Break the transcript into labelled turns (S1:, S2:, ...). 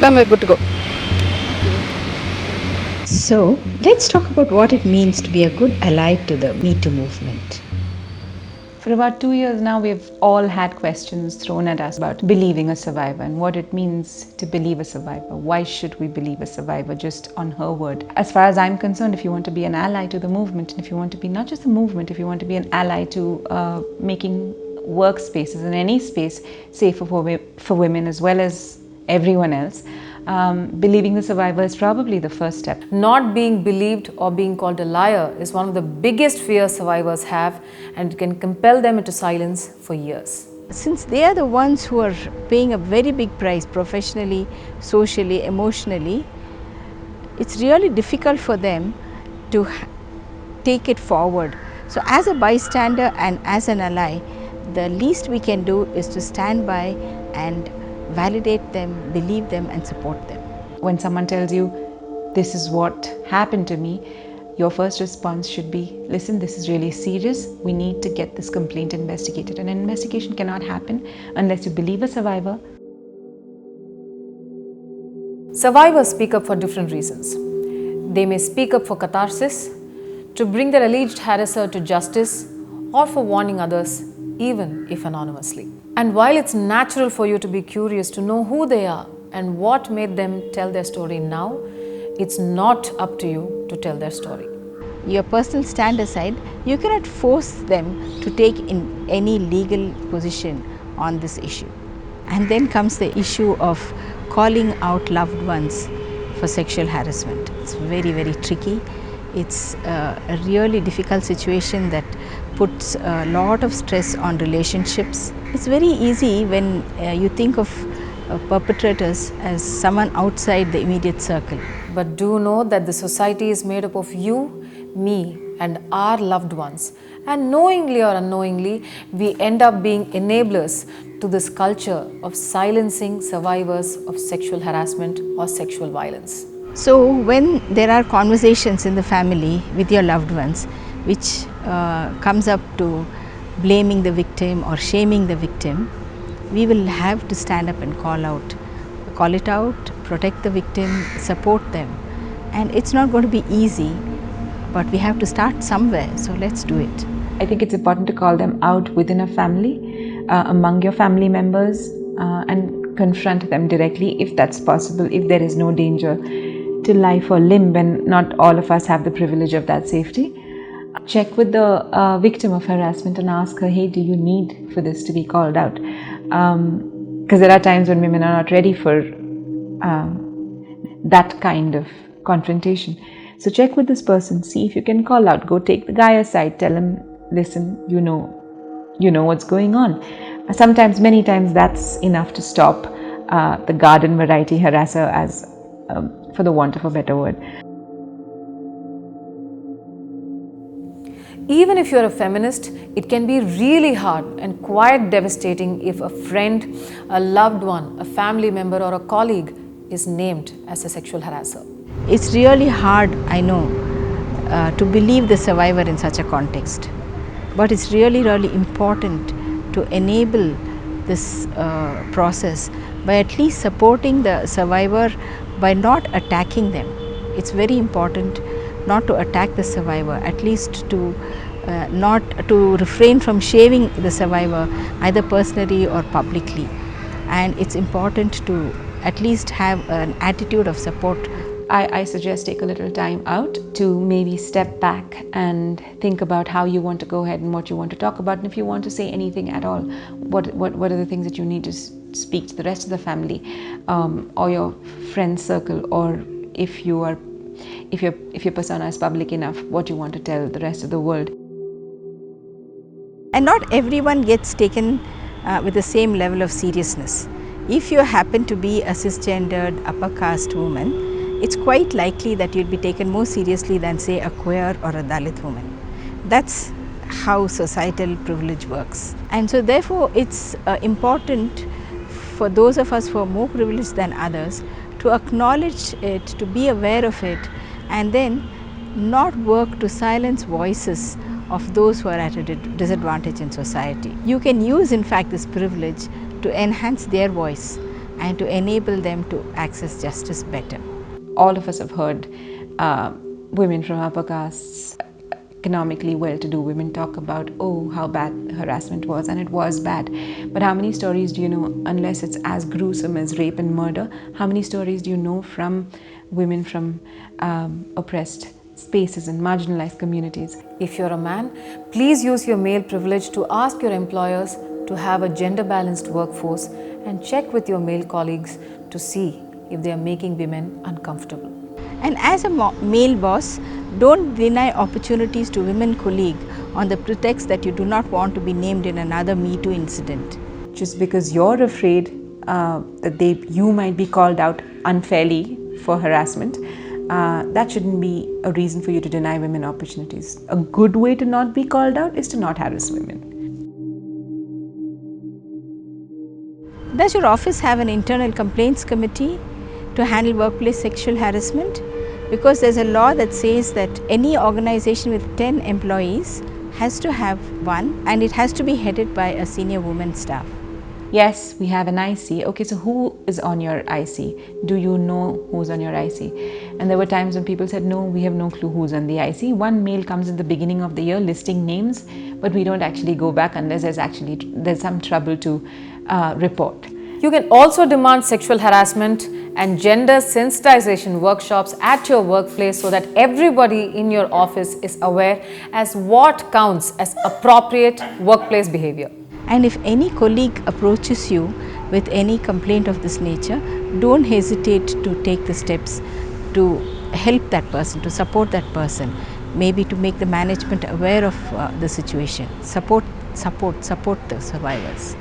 S1: then we're good to go.
S2: So, let's talk about what it means to be a good ally to the Me Too movement.
S3: For about 2 years now, we've all had questions thrown at us about believing a survivor and what it means to believe a survivor. Why should we believe a survivor just on her word? As far as I'm concerned, if you want to be an ally to the movement, and if you want to be not just a movement, if you want to be an ally to making workspaces in any space safer for women as well as everyone else, believing the survivor is probably the first step.
S4: Not being believed or being called a liar is one of the biggest fears survivors have, and it can compel them into silence for years.
S2: Since they are the ones who are paying a very big price professionally, socially, emotionally, it's really difficult for them to take it forward. So, as a bystander and as an ally, the least we can do is to stand by and validate them, believe them, and support them.
S3: When someone tells you, this is what happened to me, your first response should be, listen, this is really serious. We need to get this complaint investigated. And an investigation cannot happen unless you believe a survivor.
S4: Survivors speak up for different reasons. They may speak up for catharsis, to bring their alleged harasser to justice, or for warning others, even if anonymously. And while it's natural for you to be curious to know who they are and what made them tell their story now, it's not up to you to tell their story.
S2: Your personal stand aside, you cannot force them to take in any legal position on this issue. And then comes the issue of calling out loved ones for sexual harassment. It's very, very tricky. It's a really difficult situation that puts a lot of stress on relationships. It's very easy when you think of perpetrators as someone outside the immediate circle.
S4: But do know that the society is made up of you, me, and our loved ones. And knowingly or unknowingly, we end up being enablers to this culture of silencing survivors of sexual harassment or sexual violence.
S2: So, when there are conversations in the family with your loved ones, which comes up to blaming the victim or shaming the victim, we will have to stand up and call it out, protect the victim, support them. And it's not going to be easy, but we have to start somewhere, so let's do it.
S3: I think it's important to call them out within a family, among your family members, and confront them directly if that's possible, if there is no danger to life or limb, when not all of us have the privilege of that safety. Check with the victim of harassment and ask her, hey, do you need for this to be called out? Because there are times when women are not ready for that kind of confrontation. So check with this person, see if you can call out, go take the guy aside, tell him, listen, you know what's going on. Sometimes, many times, that's enough to stop the garden variety harasser, as for the want of a better word.
S4: Even if you're a feminist, it can be really hard and quite devastating if a friend, a loved one, a family member, or a colleague is named as a sexual harasser.
S2: It's really hard, I know, to believe the survivor in such a context. But it's really, really important to enable this process by at least supporting the survivor by not attacking them. It's very important not to attack the survivor, at least to not to refrain from shaming the survivor either personally or publicly. And it's important to at least have an attitude of support.
S3: I suggest take a little time out to maybe step back and think about how you want to go ahead and what you want to talk about, and if you want to say anything at all, what are the things that you need to speak to the rest of the family or your friend circle, or if your persona is public enough, what you want to tell the rest of the world.
S2: And not everyone gets taken with the same level of seriousness. If you happen to be a cisgendered upper caste woman, it's quite likely that you'd be taken more seriously than, say, a queer or a Dalit woman. That's how societal privilege works. And so therefore, it's important for those of us who are more privileged than others to acknowledge it, to be aware of it, and then not work to silence voices of those who are at a disadvantage in society. You can use, in fact, this privilege to enhance their voice and to enable them to access justice better.
S3: All of us have heard women from upper castes, economically well-to-do women talk about, oh, how bad harassment was, and it was bad. But how many stories do you know, unless it's as gruesome as rape and murder, how many stories do you know from women from oppressed spaces and marginalized communities?
S4: If you're a man, please use your male privilege to ask your employers to have a gender-balanced workforce and check with your male colleagues to see if they are making women uncomfortable.
S2: And as a male boss, don't deny opportunities to women colleagues on the pretext that you do not want to be named in another Me Too incident.
S3: Just because you're afraid that you might be called out unfairly for harassment, that shouldn't be a reason for you to deny women opportunities. A good way to not be called out is to not harass women.
S2: Does your office have an internal complaints committee to handle workplace sexual harassment? Because there's a law that says that any organization with 10 employees has to have one, and it has to be headed by a senior woman staff.
S3: Yes, we have an IC. Okay, so who is on your IC? Do you know who's on your IC? And there were times when people said, no, we have no clue who's on the IC. One mail comes in the beginning of the year listing names, but we don't actually go back unless there's some trouble to report.
S4: You can also demand sexual harassment and gender sensitization workshops at your workplace so that everybody in your office is aware as what counts as appropriate workplace behavior.
S2: And if any colleague approaches you with any complaint of this nature, don't hesitate to take the steps to help that person, to support that person, maybe to make the management aware of the situation. Support the survivors.